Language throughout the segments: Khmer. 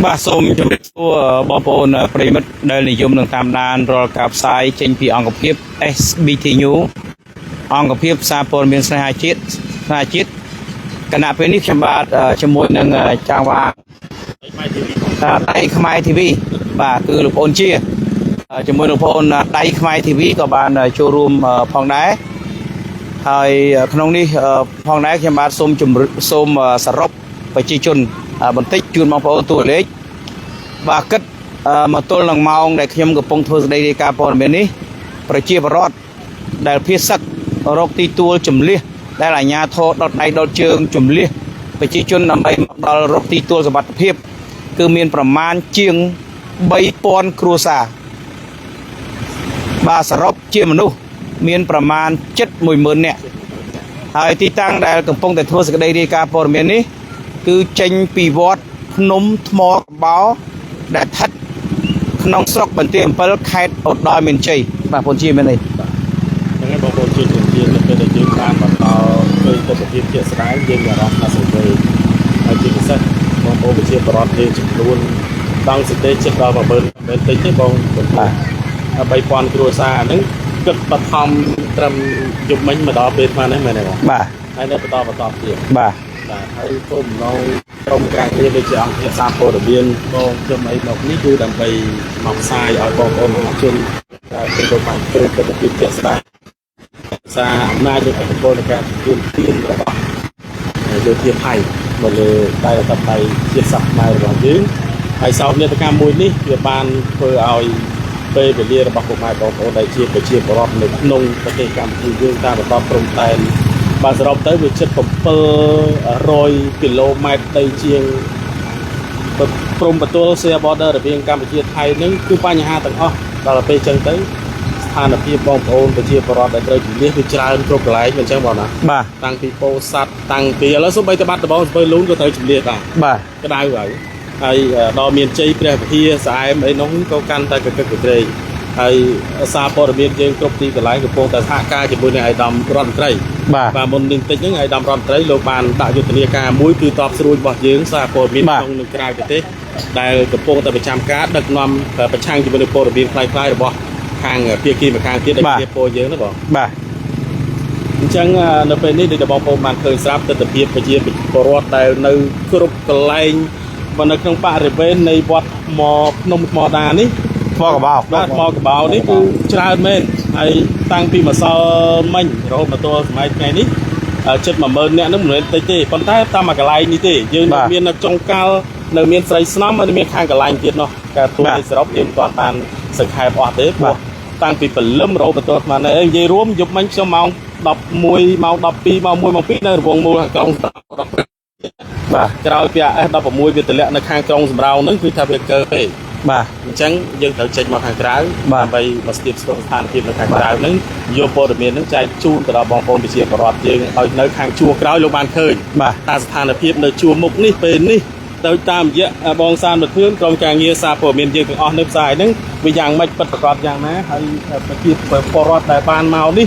បាទសូមជម្រាបសួរបងប្អូនប្រិមិត្តដែលនិយមនឹងតាមដានរាល់ការផ្សាយចេញពីអង្គភាព SBT News អង្គភាពសារព័ត៌មានស្នេហាជាតិគណៈពេលនេះខ្ញុំបាទជាមួយនឹងចាងវ៉ាដៃខ្មែរ TV បាទគឺលោកប្អូនជាជាមួយលោកប្អូនដៃខ្មែរ TV ក៏បានចូលរួមផងដែរហើយក្នុងនេះផងដែរខ្ញុំបាទសូមសរុបប្រជាជនបន្តិចជូនបងប្អូនទូលេខបាទគិតមកទល់នឹងម៉ោងដែលខ្ញុំកំពុងធ្វើសេចក្តីរាយការណ៍ព័ត៌មាននេះប្រជាពលរដ្ឋដែលភៀសសឹករកទីទួលជំលះដែលអាជ្ញាធរដុតដៃដុតជើងជំលះប្រជាជនដើម្បីមកដល់រកទីទួលសុវត្ថិភាពគឺមានប្រមាណជាង 3000 គ្រួសារបាទសរុបជាមនុស្សមានប្រមាណជិត 10000 នាក់ហើយទីតាំងដែលកំពុងតែធ្វើសេចក្តីរាយការណ៍ព័ត៌មាននេះគឺចេញពីវត្តភ្នំថ្មកំបោរដែលស្ថិតក្នុងស្រុកបន្ទាយអំពិលខេត្តឧត្តរមានជ័យបាទបងជាមែនទេហ្នឹងហើយបងប្អូនជួយជំរាបនៅពេលដែលយើងបានបន្តឃើញទស្សនវិជ្ជាស្រាវយើងមានអារម្មណ៍ថាសង្វេគហើយជាពិសេសបងប្អូនប្រជាពលរដ្ឋមានចំនួនដងសេចក្តីចិត្តដល់10000មិនតិចទេបងបាទ3000 គ្រួសារហ្នឹងគិតបឋមត្រឹមយប់មិញមកដល់ពេលស្មាននេះមែនទេបងបាទហើយនៅបន្តទៀតបាទហើយគុំនៅក្រុមការងារដូចជាអង្គភាពសារព័ត៌មានបងខ្ញុំអីមកនេះគឺដើម្បីមកផ្សាយឲ្យបងប្អូនប្រជាជនដែលទទួលបានព្រឹត្តិការណ៍ជាក់ស្ដែងសារអំណាចនៃប្រព័ន្ធការជួនទានរបស់យោធាថៃមកលើដៃតបៃជាសាសនារបស់យើងហើយសោកនាដកម្មមួយនេះវាបានធ្វើឲ្យពេលវេលារបស់កុមារបងប្អូនដែលជាប្រជាពលរដ្ឋនៅក្នុងប្រទេសកម្ពុជាយើងតាមបន្តព្រំដែនបាទសរុបទៅវាជិត700 គីឡូម៉ែត្រដីជាងព្រំប្រទល់ Share Border រវាងកម្ពុជាថៃនឹងគឺបញ្ហាទាំងអស់ដល់ពេលអញ្ចឹងទៅស្ថានភាពបងប្អូនប្រជាពលរដ្ឋដែលត្រូវជំនះគឺច្រើនគ្រប់កន្លែងមិនអញ្ចឹងបងណាបាទតាំងពីពោធិ៍សាត់តាំងពីឥឡូវសូម្បីតែបាត់ដំបងស្ពើលូនក៏ត្រូវជំនះដែរបាទក្តៅហើយដល់មានជ័យព្រះវិហារស្អែមអីនោះក៏កាន់តែកកឹកកក្រែងហើយសារព័ត៌មានយើងគ្រប់ទីកន្លែងកំពុងតែសហការជាមួយនឹងឯកឧត្តមរដ្ឋមន្ត្រីបាទមុននេះបន្តិចហ្នឹងឯកឧត្តមរដ្ឋមន្ត្រីលោកបានដាក់យុទ្ធនាការមួយគឺតបស្រួយរបស់យើងសារព័ត៌មានក្នុងនិងក្រៅប្រទេសដែលកំពុងតែប្រចាំការដឹកនាំប្រឆាំងជាមួយនឹងព័ត៌មានคล้ายៗរបស់ខាងភាគីម្ខាងទៀតដែលជាពលយើងណាបងបាទអញ្ចឹងនៅពេលនេះដូចបងប្អូនបានឃើញស្រាប់ទស្សនវិជ្ជាប្រជាពលរដ្ឋដែលនៅគ្រប់កន្លែងនៅក្នុងបរិវេណនៃវត្តភ្នំថ្មដានេះថ្មកបោបាទថ្មកបោនេះគឺច្រើនមែនហើយតាំងពីម្សិលមិញរហូតមកទល់សម័យថ្ងៃនេះជិត 10000 នាក់នឹងមិនមែនតិចទេប៉ុន្តែតាមកន្លែងនេះទេយើងនៅមាននៅចុងកាល់នៅមានស្រីស្នំហើយមានខាងកន្លែងទៀតនោះការទូនេះសរុបយើងគាត់បានសង្ខេបអស់ទេព្រោះតាំងពីព្រលឹមរហូតមកទល់ស្មានហើយនិយាយរួមយប់មិញខ្ញុំម៉ោង11ម៉ោង12ម៉ោង1ម៉ោង2នៅរវងមូលក្រុងបាទក្រោយពី S16 វាទម្លាក់នៅខាងក្រុងសំរោងហ្នឹងគឺថាវាកើពេកបាទអញ្ចឹងយើងត្រូវចេញមកខាងក្រៅដើម្បីមកស្ទាបស្ទង់ស្ថានភាពនៅខាងក្រៅហ្នឹងយកព័ត៌មានហ្នឹងចែកជូនទៅដល់បងប្អូនប្រជាពលរដ្ឋយើងឲ្យនៅខាងជួរក្រោយលោកបានឃើញបាទតើស្ថានភាពនៅជួរមុខនេះពេលនេះទៅតាមរយៈបងសានមកធឿនក្រុមការងារសារព័ត៌មានយើងទាំងអស់នៅផ្សារហ្នឹងវាយ៉ាងម៉េចពិតប្រាកដយ៉ាងណាហើយប្រជាពលរដ្ឋដែលបានមកនេះ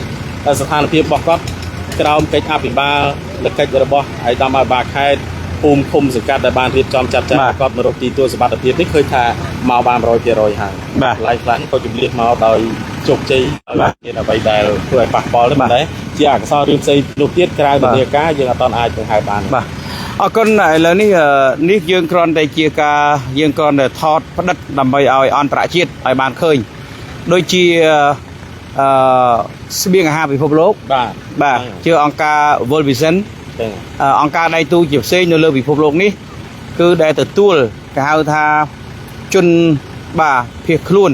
ស្ថានភាពរបស់គាត់ក្រោមកិច្ចអភិបាលកិច្ចរបស់ឯកឧត្តមអភិបាលខេត្តភូមិឃុំសង្កាត់ដែលបានរៀបចំចាត់ចែងប្រកបនៅរកទីទួលសុវត្ថិភាពនេះឃើញថាមកបាន 100% ហើយឡៃខ្លះក៏ជំនះមកដោយជោគជ័យហើយមានអ្វីដែលធ្វើឲ្យប៉ះពាល់ទេបាទជាអក្សររឿងផ្សេងនោះទៀតក្រៅវិទ្យាការយើងអត់ទាន់អាចបង្ហាញបានបាទអរគុណឥឡូវនេះយើងគ្រាន់តែជាការយើងគ្រាន់តែថតផ្តិតដើម្បីឲ្យអន្តរជាតិឲ្យបានឃើញដូចជាស្បៀងអាហារពិភពលោកបាទជាអង្គការ World Vision អង្គការដៃទូជាផ្សេងនៅលើពិភពលោកនេះគឺដែលទទួលគេហៅថាជនបាទភៀសខ្លួន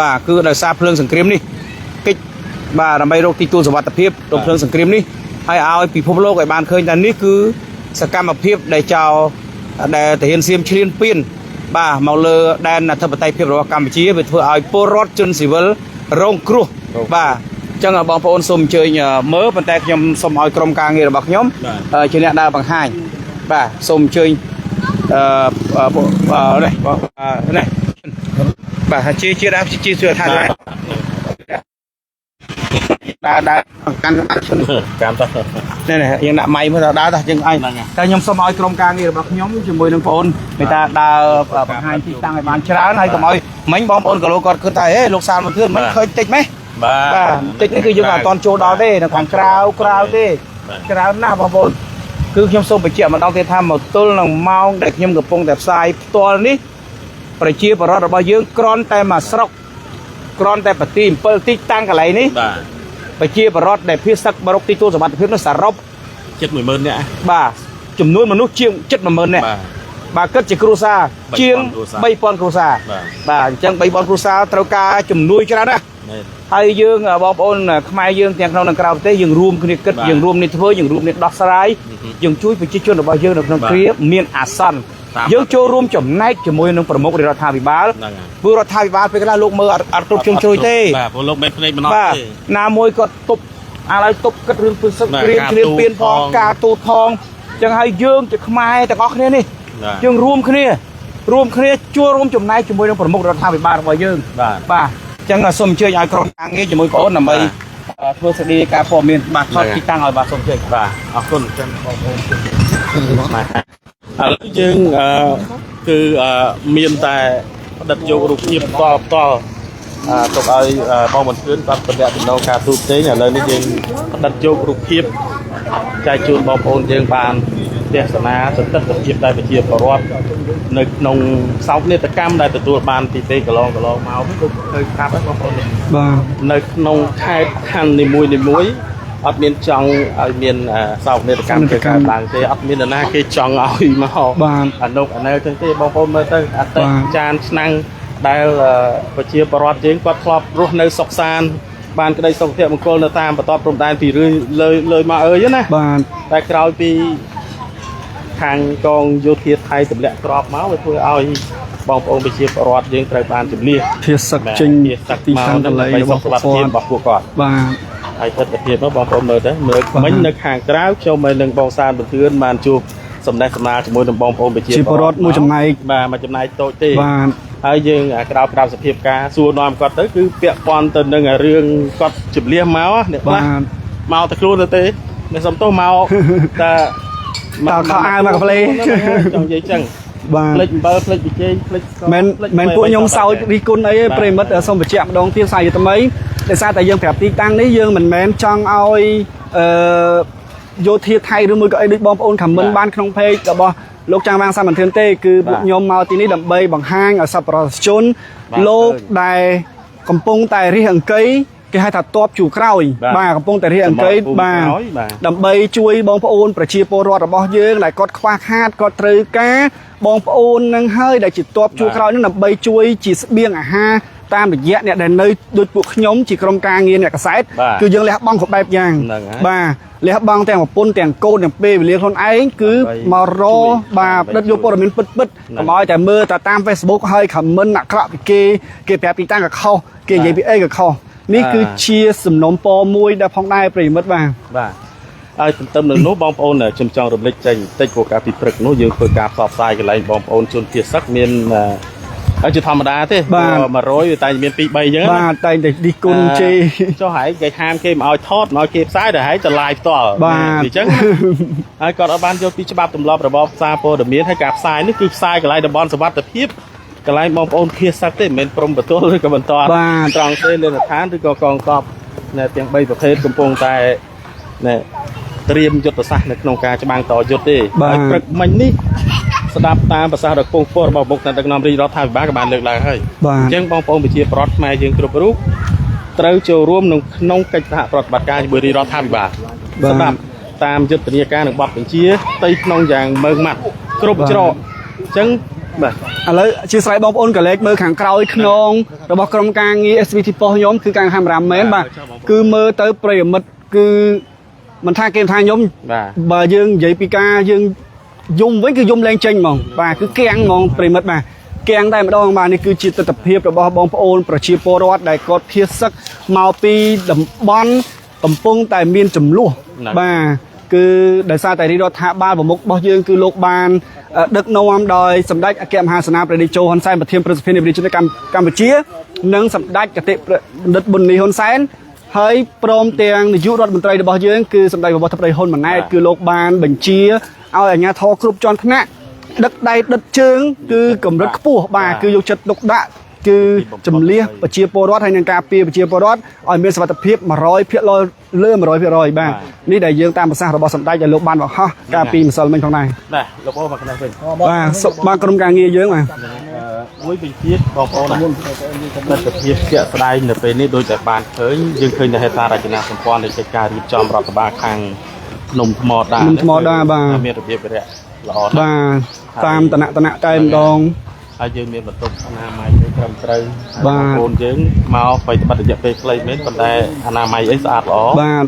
បាទគឺដោយសារភ្លើងសង្គ្រាមនេះកិច្ចបាទដើម្បីរកទីទួលសុវត្ថិភាពរកភ្លើងសង្គ្រាមនេះហើយឲ្យពិភពលោកឲ្យបានឃើញថានេះគឺសកម្មភាពដែលចោលដែលទាហានសៀមឈ្លានពានបាទមកលើដែនអធិបតេយ្យភាពរបស់កម្ពុជាវាធ្វើឲ្យពលរដ្ឋជនស៊ីវិលរងគ្រោះបាទចឹងបងប្អូនសូមអញ្ជើញមើលប៉ុន្តែខ្ញុំសូមឲ្យក្រុមការងាររបស់ខ្ញុំជាអ្នកដើរបង្ហាញបាទសូមអញ្ជើញនេះបាទជាដើមជាថា đã căn cảm ơn đây này hiện đã máy mới đã ta chừng ai ta nhóm xong mọi trong ca nghe bác nhóm chỉ mười đường phone người ta đã hai chị tăng ngày bán chả hay có mọi mấy bom ôn cả lô còn cứ tay lục sao mà thương mấy khơi tịch mấy tịch cái dương là toàn chỗ đó đây là khoảng crowd đây crowd nào bom ôn cứ nhóm xong phải chịu mà đau tiền tham một tôi là mau để nhóm gặp phong đẹp sai to đi phải chia vào đó bao nhiêu con tay mà sọc con tay phải tìm pel tích tăng cái này níไปเชียร์บรอดได้เพื่อสักบรอกที่ตัวสมบัติเพื่อนสารบ70,000เนี่ยบ่าจุ่มนู้นมนุษย์เชียง70,000เนี่ยบ่าก็จะครูซาเชียงใบปอนครูซาบ่าจังใบบอลครูซาตระกาจุ่มนุ้ยชนะนะให้ยืงบอลโอนขมายยืงเตียงเราหนังกราวเต้ยืงรวมคือกิดยืงรวมในทั่วยืงรวมในดอกสลายยืงช่วยไปชี้ชนบ่ายืงหนังเครียบเมียนอาซันยืงโจรวมจุ่มในจุ่มมวยหนังประมุขในรัฐาวิบาลบุรัฐาวิบาลเป็นการลูกมืออัดตุบชงช่วยเต้บ่านามวยก็ตุบอะไรตบกระเรื่องปืนสกรีนเรียนเปลี่ยนพองกาตูทองจังให้ยืงจะขมายแต่ก็เนี่ยนี่ยืงรวมគ្នាชั่วรวมจุ่มในจุ่มมวยในประมุขรัฐวิบาลบ่ยืงป่ะจังก็สมเชื่ออย่างกรองทางนี้จุ่มมวยโอนนำไปทั่วสดีการพอมีบาททอดที่ตั้งเอาบาทสมเชื่อป่ะเอาคนจังมายืงคือมีนแต่ดัดโยกรูปเทียบต่อตกเอาบอลบนพื้นตอนเป็นแบบเป็นโนกาตูเต้เนี่ยเลยนี่ยังดัดโยกรูปเทียบใจจูนบอลโอนยังบานเดสนาสุดท้ายจะเทียบได้ไปเทียบกับรอดในนงเสาเนี่ยตะกำได้แต่ตัวบานตีเต้กระลองเมาไม่เคยครับบอลโอนในนงไทยทันในมวยอัดเมียนจังอัดเมียนเสาเนี่ยตะกำเกี่ยวกับต่างเต้อัดเมียนหน้าเกี่ยจังเอามาห่อบานอันนกอันนั้นเต้บอลโอนมาตั้งอัดเต้จานนั่งได้ประชีพรอดเองก็ครอบรู้ในศกซานบ้านก็ได้ส่งเทียบมังกรตามประตอบพรมแดนที่เลยมาเยอะนะบ้านแต่คราวปีทางกองโยธาไทยสำเร็จกรอบเมาไปเพื่อเอาบององประชีพรอดเองไตรบานจุดเลี้ยเทียสักจริงตีทางอะไรไปส่งสวัสดิ์บอกผู้ก่อนบ้านไอ้ทัศน์เทียบว่าบององเมื่อเมื่อในห่างกล้าวโจมไปหนึ่งบองซานบนพื้นมานจูบสำเร็จสมาจมวยบององประชีพรอดมวยจำนายมาจำนายโตเต้ហើយយើងក្រៅសភាពការសួរនាំគាត់ទៅគឺពាក់ព័ន្ធទៅនឹងរឿងគាត់ជម្លៀសមកអ្នកខ្លះមកតែខ្លួនទៅទេអ្នកសំទោសមកតែខោអាវមកផ្លេចង់និយាយចឹងបាទផ្លេចអំបិលផ្លេចប៊ីចេងផ្លេចមិនពួកខ្ញុំសោចរីគុណអីប្រិមិត្តសូមបញ្ជាក់ម្ដងទៀតសាយថ្មីដោយសារតែយើងប្រាប់ទីតាំងនេះយើងមិនមែនចង់ឲ្យយោធាថៃឬមួយក៏អីដូចបងប្អូនខមមិនបានក្នុងเพจរបស់លោកចាំងវាងសាមន្ទឿនទេគឺពួកខ្ញុំមកទីនេះដើម្បីបង្ហាញឲ្យសប្បុរសជនលោកដែលកំពុងតែរិះអង្គីគេហៅថាតបជួក្រោយបាទកំពុងតែរិះអង្គីបាទដើម្បីជួយបងប្អូនប្រជាពលរដ្ឋរបស់យើងដែលគាត់ខ្វះខាតគាត់ត្រូវការបងប្អូននឹងហើយដែលជាតបជួក្រោយនឹងដើម្បីជួយជាស្បៀងអាហារតាមរយៈអ្នកដែលនៅដូចពួកខ្ញុំជាក្រុមការងារអ្នកកសែតគឺយើងលះបង់គ្រប់បែបយ៉ាងបាទលះបង់ទាំងប្រពន្ធទាំងកូនទាំងពេលវេលាខ្លួនឯងគឺមករបាទផ្ដិតយកព័ត៌មានពិតកុំឲ្យតែមើលតែតាម Facebook ហើយខមមិនអាក្រក់ពីគេប្រាប់ពីតាំងក៏ខុសគេនិយាយពីអីក៏ខុសនេះគឺជាសំណុំពរមួយដែលផងដែរប្រិមិត្តបាទហើយទន្ទឹមនឹងនោះបងប្អូនខ្ញុំចង់រំលឹកចេញបន្តិចព្រោះការពីព្រឹកនោះយើងធ្វើការផ្សព្វផ្សាយកន្លែងបងប្អូនជនជាតិសឹកមានហើយជាធម្មតាទេ100តែមាន2 3អញ្ចឹងបាទតែតែឌីគុណជេចុះហើយគេហាមគេមកឲ្យថតមកគេផ្សាយតែហើយទៅ live ផ្ទាល់អញ្ចឹងហើយគាត់អត់បានយកពីច្បាប់ទម្លាប់របបសារព័ត៌មានហើយការផ្សាយនេះគឺផ្សាយកន្លែងតំបន់សុវត្ថិភាពកន្លែងបងប្អូនភាសាទេមិនមែនព្រំបន្ទល់ឬក៏បន្តត្រង់ទេលឿនឋានឬក៏កងទ័ពនៅទាំង3ប្រភេទកំពុងតែត្រៀមយុទ្ធសាស្ត្រនៅក្នុងការច្បាំងតយុទ្ធទេហើយព្រឹកមិញនេះស្ដាប់តាមប្រសាសន៍របស់ពងពោះរបស់មុខដឹកនាំរាជរដ្ឋាភិបាលក៏បានលើកឡើងហើយអញ្ចឹងបងប្អូនប្រជាពលរដ្ឋខ្មែរយើងគ្រប់រូបត្រូវចូលរួមក្នុងកិច្ចសហប្រតិបត្តិការជាមួយរាជរដ្ឋាភិបាលស្ដាប់តាមយុទ្ធនាការនិងបទបញ្ជាផ្ទៃក្នុងយ៉ាងម៉ឺងម៉ាត់គ្រប់ច្រកអញ្ចឹងបាទឥឡូវអធិស្ឋានបងប្អូនកលេចមើលខាងក្រោយខ្នងរបស់ក្រុមការងារ SVT ប៉ុស្តិ៍ខ្ញុំគឺការកាមេរ៉ាមែនបាទគឺមើលទៅប្រិយមិត្តគឺមិនថាគេថាខ្ញុំបើយើងនិយាយពីការយើងយំវិញគឺយំលែងចេញហ្មងបាទគឺគាំងហ្មងប្រិមិត្តបាទគាំងតែម្ដងបាទនេះគឺជាទស្សនវិជ្ជារបស់បងប្អូនប្រជាពលរដ្ឋដែលគាត់ភៀសសឹកមកពីតំបន់កំពុងតែមានចំនួនបាទគឺដោយសារតែរដ្ឋាភិបាលប្រមុខរបស់យើងគឺលោកបានដឹកនាំដោយសម្ដេចអគ្គមហាសេនាបតីជោហ៊ុនសែនប្រធានព្រឹទ្ធសភានៃប្រជាជនកម្ពុជានិងសម្ដេចគតិបណ្ឌិតប៊ុននីហ៊ុនសែន ហើយព្រមទាំងនាយករដ្ឋមន្ត្រីរបស់យើងគឺសម្ដេចបវរធិបតីហ៊ុនម៉ាណែតគឺលោកបានបញ្ជាឲ្យអាជ្ញាធរគ្រប់ជាន់ថ្នាក់ដឹកដៃដិតជើងគឺកម្រិតខ្ពស់បាទគឺយកចិត្តទុកដាក់គឺជំលះប្រជាពលរដ្ឋហើយនឹងការពារប្រជាពលរដ្ឋឲ្យមានសុវត្ថិភាព 100% លើ 100% បាទនេះដែលយើងតាមប្រសាសន៍របស់សម្ដេចដែលលោកបានបង្ហោះកាលពីម្សិលមិញផងដែរ នេះលោកអូមកកណ្ដាលវិញ បាទក្រុមការងារយើងបាទ មួយវិញទៀតបងប្អូនទស្សនវិជ្ជាជាក់ស្ដែងនៅពេលនេះដូចតែបានឃើញយើងឃើញនៅហេដ្ឋារចនាសម្ព័ន្ធនៃកិច្ចការរៀបចំរដ្ឋបាលខាងភ្នំថ្មដាបាទមានរបៀបវិរៈល្អណាស់បាទតាមតំណតែម្ដង ហើយយើងមានបន្ទប់អនាម័យត្រឹមត្រូវបងប្អូនយើងមកបិទបត្តិរយៈពេលខ្លីមែនប៉ុន្តែអនាម័យអីស្អាតល្អបាទ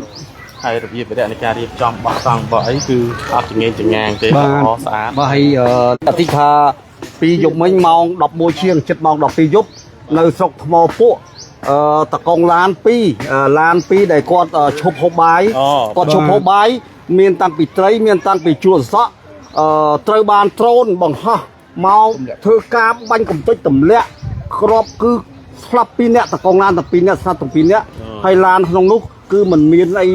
ហើយរបៀបវិរៈនៃការរៀបចំបោះតង់បោះអីគឺអត់ចងេងចងាងទេល្អស្អាត បាទហើយអតិថាពីយប់មិញម៉ោង 11 ជាងចិត្តម៉ោង 12 យប់នៅស្រុកថ្មពួកតកងឡាន 2 ដែលគាត់ឈប់ហូបបាយគាត់ឈប់ហូបបាយមានតាំងពីត្រីមានតាំងពីជួរសក់ត្រូវបានដ្រូនបង្ហោះមកធ្វើការបាញ់កំទេចទម្លាក់ក្របគឺស្លាប់ 2 នាក់តកងឡានតែ 2 នាក់ស្លាប់តែ 2 នាក់ហើយឡានក្នុងនោះគឺមិនមានអី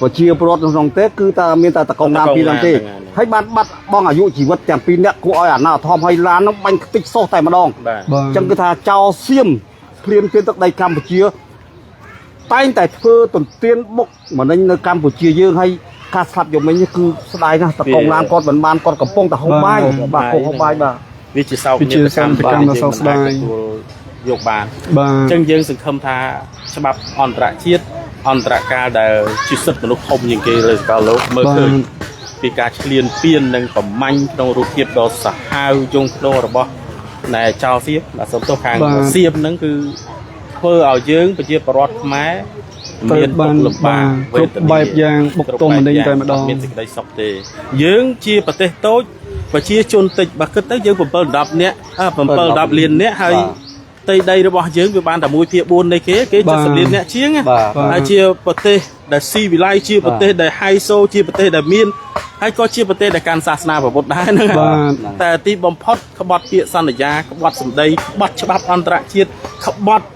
ប្រជាពលរដ្ឋក្នុងទេគឺតែមានតែតកងឡាន 2 នាក់ទេហើយបានបាត់បងអាយុជីវិតទាំង 2 នាក់គួរឲ្យអាណာធមហើយឡាននោះបាញ់ខ្ទេចសោះតែម្ដងអញ្ចឹងគឺថាចោលសៀមភ្លាមទឹកដីកម្ពុជាតែងតែធ្វើទន្ទ្រានបុកមកនៅកម្ពុជាយើងហើយការស្លាប់យប់មិញគឺស្ដាយណាស់តកងឡានគាត់មិនបានគាត់កំពុងតែហូបបាយបាទហូបបាយបាទ វាជាសោកនាដកម្មសោកស្ដាយយកបានអញ្ចឹងយើងសង្ឃឹមថាច្បាប់អន្តរជាតិអន្តរកាលដែលជាសិទ្ធិមនុស្សធំជាងគេលើសកលលោកមើលឃើញពីការឈ្លានពាននិងប្រមាញ់ក្នុងរូបភាពដ៏សាហាវយងក្នុងរបស់ណែចៅសៀបបាទសូមទោសខាងសៀបហ្នឹងគឺធ្វើឲ្យយើងប្រជាពលរដ្ឋខ្មែរមានបានលំបាកគ្រប់បែបយ៉ាងបុកតុងម្នេញតែម្ដងមានសេចក្តីសុខទេយើងជាប្រទេសតូចប្រជាជនតិចបើគិតទៅយើង7 10 នាក់7 10 លាននាក់ហើយដីដីរបស់យើងវាបានតែ 1/4 នៃគេ70 លាននាក់ជាងហើយជាប្រទេសដែលស៊ីវិល័យជាប្រទេសដែលហៃសូជាប្រទេសដែលមានហើយក៏ជាប្រទេសដែលកាន់សាសនាពុទ្ធដែរហ្នឹងតែទីបំផុតក្បត់ពាក្យសន្យាក្បត់សម្ដីក្បត់ច្បាប់អន្តរជាតិក្បត់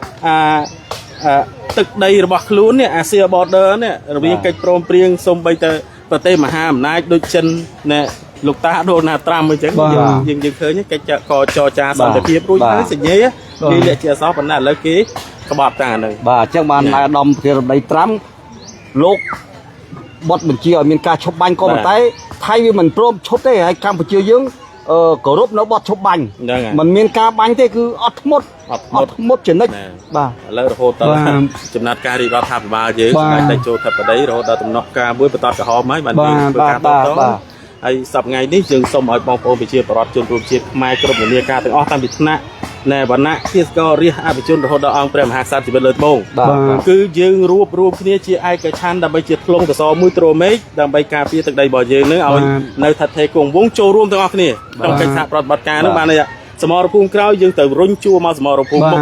ទឹកដីរបស់ខ្លួននេះអាស៊ី border នេះរវាងកិច្ចព្រមព្រៀងសូម្បីតែប្រទេសមហាអំណាចដូចចិនណែលោកតាដូណាល់ត្រាំអញ្ចឹងយើងឃើញកិច្ចក៏ចរចាសន្តិភាពរួចហើយសញ្ញាគេលាក់ជាអសោះប៉ុន្តែឥឡូវគេក្បត់តាហ្នឹងបាទអញ្ចឹងបានអាដាមប្រធានាធិបតីត្រាំលោកបត់បញ្ជាឲ្យមានការឈប់បាញ់ក៏ប៉ុន្តែថៃវាមិនព្រមឈប់ទេហើយកម្ពុជាយើងគោរពនៅបត់ឈប់បាញ់មិនមានការបាញ់ទេគឺអត់ធ្មត់ចនិចបាទឥឡូវរហូតដល់ចំណាត់ការរៀបរដ្ឋាភិបាលយើងស្ដេចតេជោធិបតីរហូតដល់ដំណោះការមួយបន្តក្រហមហើយបានយើងធ្វើការតបហើយសប្តាហ៍ថ្ងៃនេះយើងសូមឲ្យបងប្អូនប្រជាពលរដ្ឋជនរួមជាតិខ្មែរគ្រប់នានាការទាំងអស់តាំងពីថ្នាក់ណែវណ្ណៈជាស្កលរាជអភិជនរហូតដល់អង្គព្រះមហាក្សត្រជីវិតលើត្បូងគឺយើងរួបរวมគ្នាជាឯកច្ឆន្ទដើម្បីជាធ្លុងកសរមួយទ្រមេឃដើម្បីការពារទឹកដីរបស់យើងនឹងឲ្យនៅថិតថេរគង់វង្សចូលរួមទាំងអស់គ្នាក្នុងកិច្ចសហប្រតិបត្តិការនឹងបានសមរភូមិក្រោយយើងទៅរុញជួរមកសមរភូមិមុខ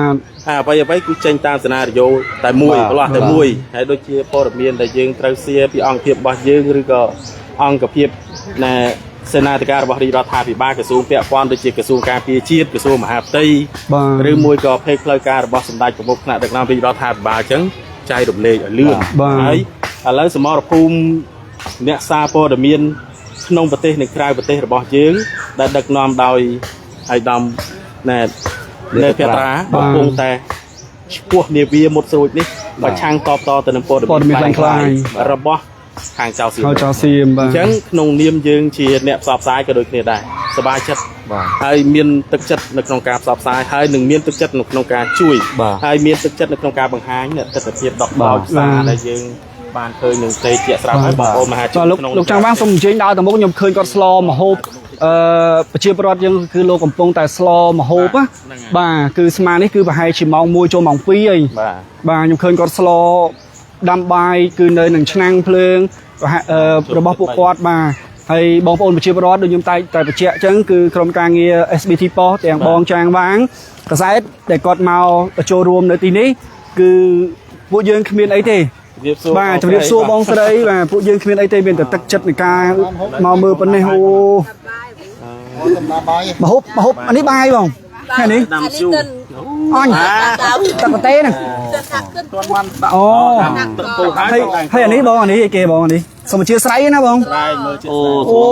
អ្វីគឺចេញតាមសេណារីយ៉ូតែមួយផ្លាស់តែមួយហើយដូចជាព័ត៌មានដែលយើងត្រូវសៀពីអង្គភាពរបស់យើងឬក៏អង្គភាពណែសេនាធិការរបស់រាជរដ្ឋាភិបាលក្រសួងពាក់ព័ន្ធដូចជាក្រសួងការពារជាតិក្រសួងមហាផ្ទៃឬមួយក៏ភេកផ្លូវការរបស់សម្ដេចប្រមុខថ្នាក់ដឹកនាំរាជរដ្ឋាភិបាលអញ្ចឹងចែករំលែកឲ្យលឿនហើយឥឡូវសមរភូមិអ្នកសារព័ត៌មានក្នុងប្រទេសនិងក្រៅប្រទេសរបស់យើងដែលដឹកនាំដោយអាយដាមណែនៅភត្រាកំពុងតែឈ្មោះនាវាមុតស្រួចនេះប្រឆាំងតបតទៅនឹងព័ត៌មានខ្លាំងៗរបស់ខាងចៅសៀមបាទអញ្ចឹងក្នុងនាមយើងជាអ្នកផ្សព្វផ្សាយក៏ដូចគ្នាដែរសប្បាយចិត្តហើយមានទឹកចិត្តនៅក្នុងការផ្សព្វផ្សាយហើយនឹងមានទឹកចិត្តនៅក្នុងការជួយហើយមានទឹកចិត្តនៅក្នុងការបង្ហាញទស្សនវិជ្ជាដកដោចសារដែលយើងបានឃើញនឹងទេជាស្រាប់ហើយបងប្អូនមហាជនក្នុងលោកចង់បានសូមអញ្ជើញដើរទៅមុខខ្ញុំឃើញគាត់ស្លមហូបប្រជាពលរដ្ឋយើងគឺលោកកំពុងតែស្លមហូបបាទគឺស្មានេះគឺប្រហែលជាម៉ោង 1 ចូលម៉ោង 2 ហើយបាទខ្ញុំឃើញគាត់ស្លដាំបាយគឺនៅនឹងឆ្នាំងភ្លើងរបស់ពួកគាត់បាទហើយបងប្អូនប្រជាពលរដ្ឋដូចខ្ញុំតែបញ្ជាក់អញ្ចឹងគឺក្រុមការងារ SBT Post ទាំងបងចាងវាងកសែតដែលគាត់មកចូលរួមនៅទីនេះគឺពួកយើងគ្មានអីទេបាទជំរាបសួរបងស្រីបាទពួកយើងគ្មានអីទេមានតែទឹកចិត្តនៃការមកមើលប៉ុណ្ណេះអូមហូបអានេះបាយបងថ្ងៃនេះដាំជូរអញទឹកប្រទេសហ្នឹង ទាន់បាន អូ ទឹកពូហើយ ហើយអានេះបងអានេះគេបងអានេះសូមអធិស្ឋានណាបង ស្រ័យមើលជា អូ អូ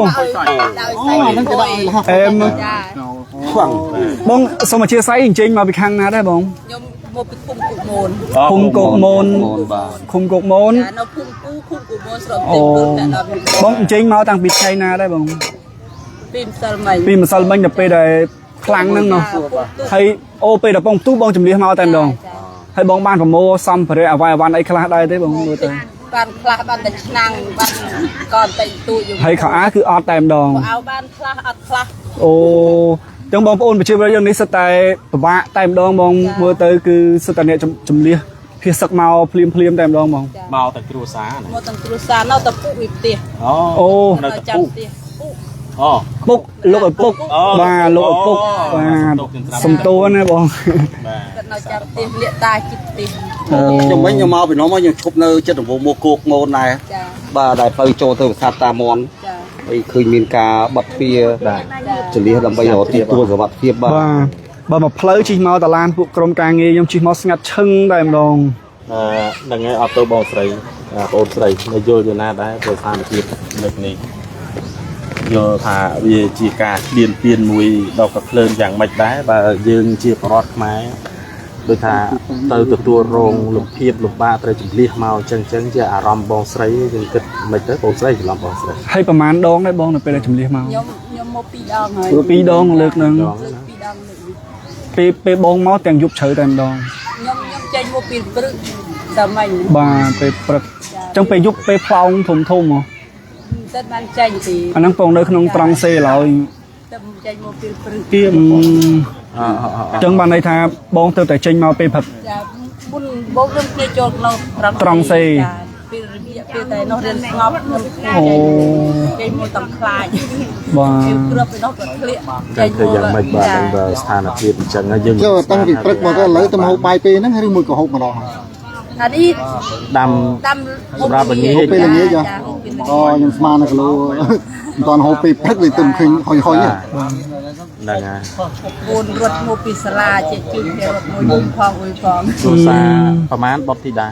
ហ្នឹងគេដាក់ឲ្យ អែម ខ្វាំង បងសូមអធិស្ឋានអញ្ជើញមកពីខាងណាដែរបង ខ្ញុំមកពីភូមិគុកមូន ភូមិកុកមូន បាទ ឃុំកុកមូន ចានៅភូមិគូឃុំគុកមូនស្រុកទីពើតែដល់ បងអញ្ជើញមកតាំងពីថ្ងៃណាដែរបង ពីម្សិលមិញ ពីម្សិលមិញដល់ពេលដែលខ្លាំងហ្នឹងណោះហើយអូពេលដល់បងផ្ទុះបងជំនះមកតែម្ដងហើយបងបានប្រមូលសម្ភារៈអវ័យអវ័នអីខ្លះដែរទេបងមើលទៅ បានខ្លះបានតែឆ្នាំងបានកនតែទូយ ហើយខោអាវគឺអត់តែម្ដង អោបានខ្លះអត់ខ្លះ អូចឹងបងប្អូនប្រជាពលរដ្ឋយើងនេះសិតតែពិបាកតែម្ដងបងមើលទៅគឺសិតតែអ្នកជំនះភៀសសឹកមកភ្លាមតែម្ដងបង មកតែគ្រួសារណា មកទាំងគ្រួសារនៅតែពុកវិផ្ទះ អូ នៅ នៅ តែ ចាំ ពូ ផ្ទះពុក អូ ពុកលោកឪពុកបាទលោកឪពុកបាទសំតួណាបង គាត់នៅចាំផ្ទះលាកតាជីផ្ទះ ខ្ញុំវិញខ្ញុំមកពីនោះមកខ្ញុំឈប់នៅចិត្តរង្វង់មកគោកមូនដែរ ចា បាទដែលផ្លូវចូលទៅប្រាសាទតាមន់ ចា ហើយឃើញមានការបတ်ទ្វារដែរចលះដើម្បីរកទីទួលសុវត្ថិភាពបាទ បាទបើមកផ្លូវជិះមកតឡានពួកក្រុមការងារខ្ញុំជិះមកស្ងាត់ឈឹងតែម្ដង ហ្នឹងហើយអត់ទៅបងស្រីបងអូនស្រីនៅយល់យល់ណាដែរព្រោះស្ថានភាពលើកនេះយល់ថាវាជាការឆ្លៀនពៀនមួយដល់កក្លើនយ៉ាងម៉េចដែរបើយើងជាបរិវត្តខ្មែរដូចថាទៅទទួលរងលំភាពលំបាកត្រូវជំលះមកអញ្ចឹងជាអារម្មណ៍បងស្រីយើងគិតមិនទៅបងស្រីច្រឡំបងស្រី ហើយប្រហែលដងដែរបងនៅពេលដែលជំនះមក ខ្ញុំមក2ដងហើយ ព្រោះ2ដងលើកហ្នឹង លើក2ដងលើកនេះ ពេលបងមកទាំងយប់ជ្រៅតែម្ដង ខ្ញុំចេញមកពីព្រឹកតែមិញ បាទពេលព្រឹកអញ្ចឹងពេលយប់ពេលផ្លោងធំហ៎ តែបានចេញពី អាហ្នឹងពងនៅក្នុងត្រង់សេឡើយ តែចេញមកពីព្រឹក អញ្ចឹងបានន័យថាបងទៅតែចេញមកពេលព្រឹក ចាមុនបោកខ្ញុំគ្នាចូលក្នុងពីរយៈពេលតែនោះរៀនស្ងប់ខ្ញុំចេញមកតំខ្លាច បាទ គ្រាប់ពីនោះក៏ធ្លាក់ តែធ្វើយ៉ាងម៉េចបាទនឹងដល់ស្ថានភាពអញ្ចឹងយើង ចូលតាំងពីព្រឹកមកទៅឥឡូវទៅហូបបាយពេលហ្នឹងឬមួយក៏ហូបម្ដង អានេះ ដាំ តាម សម្រាប់ល្ងាច ហូបពេលល្ងាចចា ហូបពេលល្ងាច អូខ្ញុំស្មាននៅគីឡូមិនតាន់ហូបពេលព្រឹកវាទៅឃើញហុយហ្នឹងហុយហើយ គូនរត់មកពីសាលាជាជឿគេរត់មួយយំផងអុយផង គ្រួសារប្រហែលបុតធីតា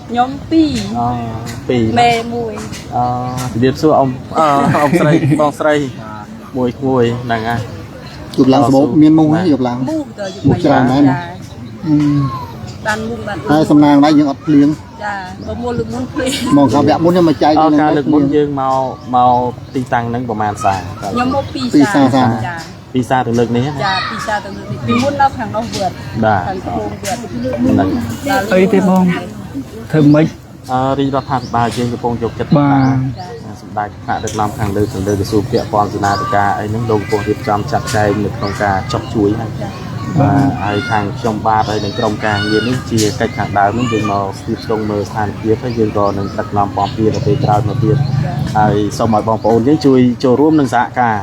ខ្ញុំ អូ 2 2 មេមួយ ជំរាបសួរអ៊ំស្រីបងស្រីមួយហ្នឹងហើយ ជប់ឡើងសបោមានមុងហើយយកឡើង មូទៅយ មុខច្រើនណាស់ណា បានមូបាន ហើយសំណាងដែរយើងអត់ភ្លៀង ចាបើមូលមុនភ្លេ មកកាវៈមុនខ្ញុំមកចែក ការលើកមុនយើងមកទីតាំងហ្នឹងប្រហែលសា ខ្ញុំមកពី ពីសាសា ចា ពីសាទៅលើកនេះ ចាពីសាទៅលើពីមុននៅខាងនោះវត្ត បាទ ខាងត្បូងវត្ត ហ្នឹង អីទេបងធ្វើម៉េច រាជរដ្ឋាភិបាលយើងកំពុងយកចិត្ត បាទ សម្ដេចថ្នាក់ដឹកនាំខាងលើក្រសួងពាក់ព័ន្ធសេនាធិការអីហ្នឹងលោកកំពុងរៀបចំចាត់ចែងនៅក្នុងការចុះជួយហើយបាទហើយខាងខ្ញុំបាទហើយនឹងក្រុមការងារនេះជាកិច្ចខាងដើមនេះយើងមកស្ទាបស្ទង់មើលស្ថានភាពហើយយើងក៏នឹងដឹកនាំព័ត៌មានទៅពេលក្រោយមកទៀតហើយសូមឲ្យបងប្អូនយើងជួយចូលរួមនឹងសហការ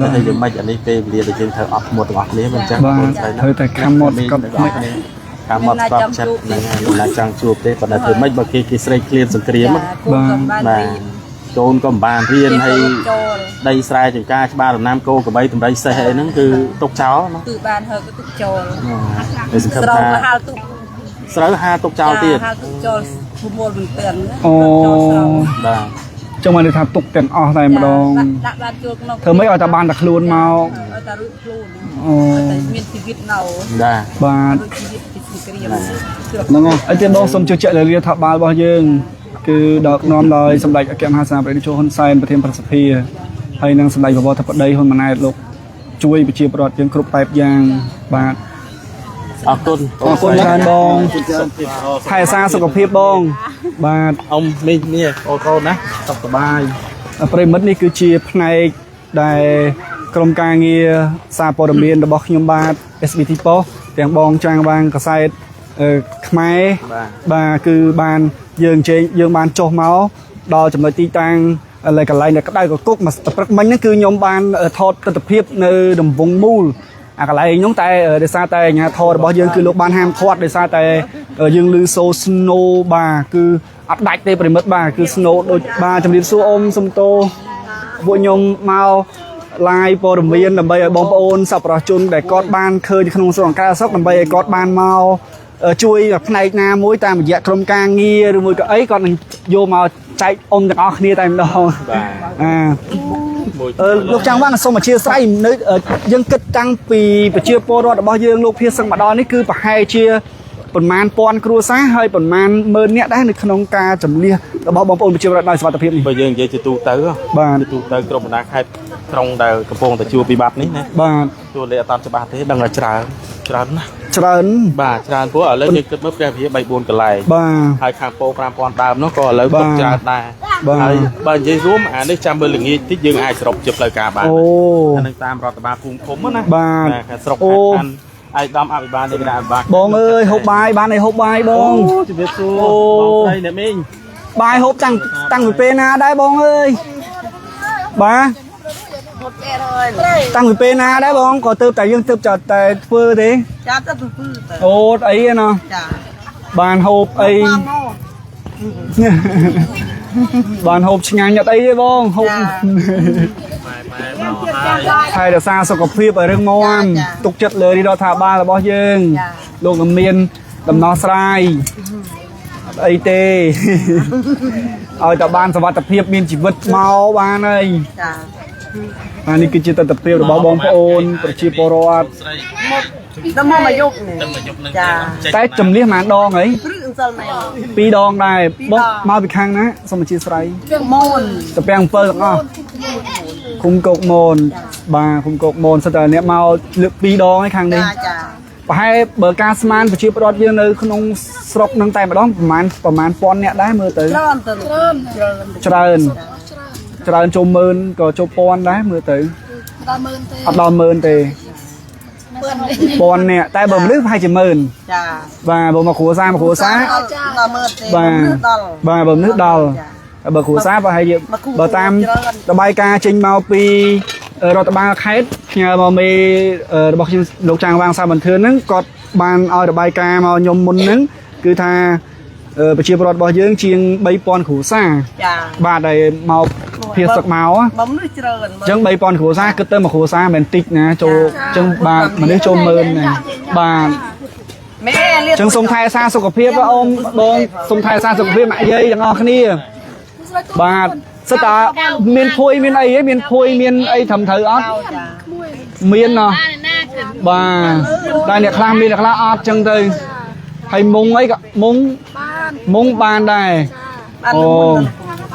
តែយ៉ាងម៉េចអានេះពេលវេលាដែលយើងត្រូវអត់ធ្មត់ទាំងអស់គ្នាមិនចឹង បាទត្រូវតែខំមកស្កប់មិន ការមកស្កប់ចិត្តហ្នឹងហើយមិនចង់ជួបទេប៉ុន្តែធ្វើម៉េចបើគេស្រេកឃ្លានសង្គ្រាម បាទ កូនក៏មិនបានរៀនហើយ ចូល ដីស្រែចម្ការច្បារដំណាំគោក្របីតម្រៃសេះអីហ្នឹងគឺទុកចោលណា គឺបានហើយក៏ទុកចូល ហើយសង្ឃឹម ស្រោ ថា មហាលទុក ស្រូវហាទុកចោលទៀត ហាលទុកចូលប្រមូលមិនទាន់ អូ បាទ ចឹងបានន័យថាទុកទាំងអស់តែម្ដង ដាក់បានចូលក្នុង ធ្វើម៉េចឲ្យតែបានតែខ្លួនមក ឲ្យតែរួចខ្លួន អូ តែមានជីវិតនៅ បាទ បាទ រួចជីវិតពីសង្គ្រាម ហ្នឹងហើយ អីទេបងសូមជឿជាក់លើរដ្ឋាភិបាលរបស់យើងគឺដឹកនាំដោយសម្ដេចអគ្គមហាសេនាបតីនាយកហ៊ុនសែនប្រធានប្រសិទ្ធិហើយនិងសម្ដេចបវរធិបតីហ៊ុនម៉ាណែតលោកជួយប្រជាពលរដ្ឋយើងគ្រប់បែបយ៉ាងបាទ អរគុណ អរគុណច្រើនបងថែរក្សាសុខភាពបងបាទ អ៊ំនេះអូនណាសុខសប្បាយ ប្រិមិត្តនេះគឺជាផ្នែកដែលក្រុមការងារសារព័ត៌មានរបស់ខ្ញុំបាទ SBT Post ទាំងបងចាងវាងកសែតខ្មែរបាទគឺបានយើងបានចុះមកដល់ចំណុចទីតាំងកន្លែងដែលក្តៅកគុកមកព្រឹកមិញហ្នឹងគឺខ្ញុំបានថតទស្សនវិជ្ជានៅដំវងមូលអាកន្លែងហ្នឹងតែដោយសារតែអាជ្ញាធររបស់យើងគឺលោកបានហាមឃាត់ដោយសារតែយើងឮសូរ snow បាទគឺអត់ដាច់ទេប្រិមិត្តបាទគឺ snow ដូចបាទជំរាបសួរអ៊ំសំតោពួកខ្ញុំមក ឡាយព័ត៌មានដើម្បីឲ្យបងប្អូនសប្បុរសជនដែលគាត់បានឃើញក្នុងស្រុកអង្ការសុខដើម្បីឲ្យគាត់បានមកជួយផ្នែកណាមួយតាមរយៈក្រុមការងារឬមួយក៏អីគាត់នឹងយកមកចែកអ៊ំទាំងអស់គ្នាតែម្ដងលោកចង់បានសូមអធិស្ឋាននៅយើងគិតតាំងពីប្រជាពលរដ្ឋរបស់យើងលោកភាសឹងមកដល់នេះគឺប្រហែលជាប្រមាណពាន់គ្រួសារហើយប្រមាណម៉ឺននាក់ដែរនៅក្នុងការចម្លៀសរបស់បងប្អូនប្រជាពលរដ្ឋដោយសុវត្ថិភាពនេះបើយើងនិយាយជាទូទៅបាទទូទៅក្រុមបណ្ដាខេត្តក្រុងដែលកំពុងតែជួបវិបត្តិនេះណាបាទជួលេអត់តាមច្បាស់ទេដឹងតែច្រើនណាស់ច្រើនបាទច្រើនព្រោះឥឡូវយើងគិតមើលព្រះវិហារ 3-4 កន្លែងបាទហើយខាងពោ 5000 ដើមនោះក៏ឥឡូវទុកច្រើនដែរហើយបើនិយាយរួមអានេះចាំមើលល្ងាចតិចយើងអាចសរុបជាផ្លូវការបានអានឹងតាមរដ្ឋបាលភូមិឃុំណាបាទស្រុកខេត្តខាន់ឯកឧត្តមអភិបាលនៃគណៈអភិបាលបងអើយហូបបាយបានអីហូបបាយបងជំរាបសួរបងស្រីអ្នកមីងបាយហូបតាំងពីពេលណាដែរបងអើយបាទតាំងពីពេលណាដែរបងក៏ទៅតែយើងទៅតែធ្វើទេចាទៅធ្វើទៅអូអីណោះចាបានហូបអីបានហូបឆ្ងាញ់អត់អីទេបងហូបហើយរក្សាសុខភាពឲ្យរឹងមាំទុកចិត្តលើរដ្ឋាភិបាលរបស់យើងលោកនឹងមានដំណោះស្រាយអីទេឲ្យតែបានសុវត្ថិភាពមានជីវិតមកបានហើយចាអានេះគឺជាទស្សនវិជ្ជារបស់បងប្អូនប្រជាពលរដ្ឋទៅមកមកយកចាតែចំនួនប៉ុន្មានដងហីព្រឹកអង្សិលមែន2ដងដែរបងមកពីខាងណាសូមអធិស្ឋានមូនតាពាំង7ទាំងអស់ឃុំកោកមូនបាទឃុំកោកមូនសិតតែអ្នកមកលើក2ដងហើយខាងនេះចាប្រហែលបើការស្មានប្រជាពលរដ្ឋយើងនៅក្នុងស្រុកនឹងតែម្ដងប្រហែលពាន់អ្នកដែរមើលទៅច្រើនចូលម៉ឺនក៏ចូលពាន់ដែរមើលទៅអត់ដល់ម៉ឺនទេពាន់អ្នកតែបើមនុស្សប្រហែលជាម៉ឺនចាបាទបើមកគ្រួសារដល់ម៉ឺនទេបាទបើមនុស្សដល់បើគ្រួសារប្រហែលជាបើតាមរបាយការណ៍ចេញមកពីរដ្ឋបាលខេត្តផ្ញើមកមេរបស់ខ្ញុំលោកចាងវាងសាមន្ទឿនហ្នឹងគាត់បានឲ្យរបាយការណ៍មកខ្ញុំមុនហ្នឹងគឺថាប្រជាពលរដ្ឋរបស់យើងជាង3000គ្រួសារចាបាទដែលមកភៀសទឹកមកបើមនុស្សច្រើនអញ្ចឹង3000គ្រួសារគិតទៅមួយគ្រួសារមិនតិចណាចូលអញ្ចឹងបាទមនុស្សចូលម៉ឺនណាបាទមែនអញ្ចឹងសូមថែរក្សាសុខភាពអូនបងសូមថែរក្សាសុខភាពម៉ាក់យាយទាំងអស់គ្នាបាទសិតតាមានភួយមានអីហ៎មានភួយមានអីត្រឹមត្រូវអត់មានណោះបាទតែអ្នកខ្លះមានអ្នកខ្លះអត់អញ្ចឹងទៅហើយមុងអីក៏មុងបានដែរអូ